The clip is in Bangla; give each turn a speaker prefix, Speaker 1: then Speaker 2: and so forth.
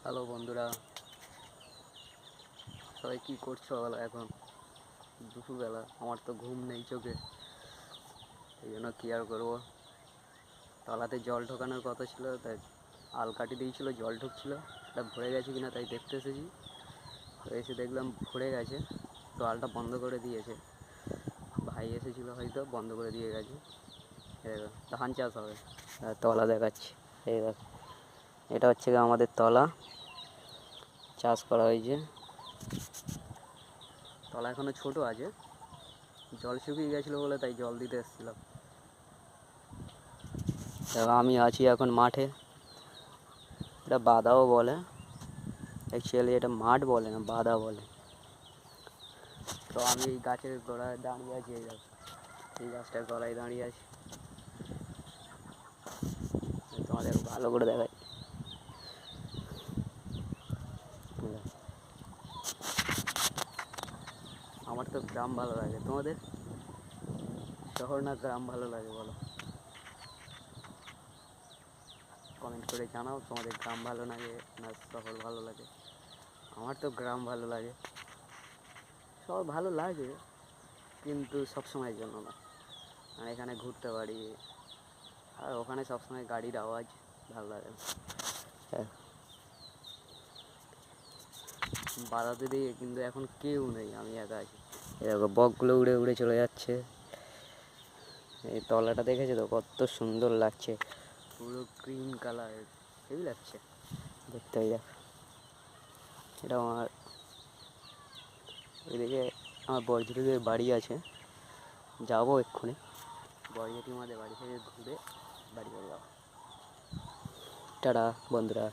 Speaker 1: হ্যালো বন্ধুরা, সবাই কী করছো? বলো, এখন দুপুরবেলা, আমার তো ঘুম নেই চোখে, এই জন্য কী আর করবো। তলাতে জল ঢোকানোর কথা ছিল, তাই আলকাটি দিয়েছিল, জল ঢুকছিল, এটা ভরে গেছে কিনা তাই দেখতে এসেছি। তো এসে দেখলাম ভরে গেছে, তো আলটা বন্ধ করে দিয়েছে। ভাই এসেছিলো, হয়তো বন্ধ করে দিয়ে গেছে। দেখো, ধান চাষ হবে, তলা দেখাচ্ছি। এই দেখো, এটা হচ্ছে আমাদের তলা চাষ করা হয়েছে। তলা এখনো ছোট আছে, জল শুকিয়ে গেছিলো বলে তাই জল দিতে এসেছিলাম। আমি আছি এখন মাঠে, এটা বাদাও বলে, অ্যাকচুয়ালি এটা মাঠ বলে না, বাদা বলে। তো আমি এই গাছের গোড়ায় দাঁড়িয়ে আছি, এই গাছটার গোড়ায় দাঁড়িয়ে আছি, তোমাদের ভালো করে দেখাই। আমার তো গ্রাম ভালো লাগে, তোমাদের শহর না গ্রাম ভালো লাগে বলো? কমেন্ট করে জানাও, তোমাদের গ্রাম ভালো লাগে না শহর ভালো লাগে। আমার তো গ্রাম ভালো লাগে, শহর ভালো লাগে কিন্তু সবসময়ের জন্য না। আর এখানে ঘুরতে পারি, আর ওখানে সবসময় গাড়ির আওয়াজ ভালো লাগে না। বাধাতে দিয়ে কিন্তু এখন কেউ নেই, আমি একা আছি। এরকম বকগুলো উড়ে উড়ে চলে যাচ্ছে। এই তলাটা দেখেছে তো কত সুন্দর লাগছে, পুরো গ্রিন কালার, হেভি লাগছে দেখতে। দেখ, এটা আমার এদিকে আমার বরজুটিদের বাড়ি আছে, যাবো এক্ষুনি। বরজুটি আমাদের বাড়ি থেকে ঘুরে বাড়ি চলে যাবো। টাটা বন্ধুরা।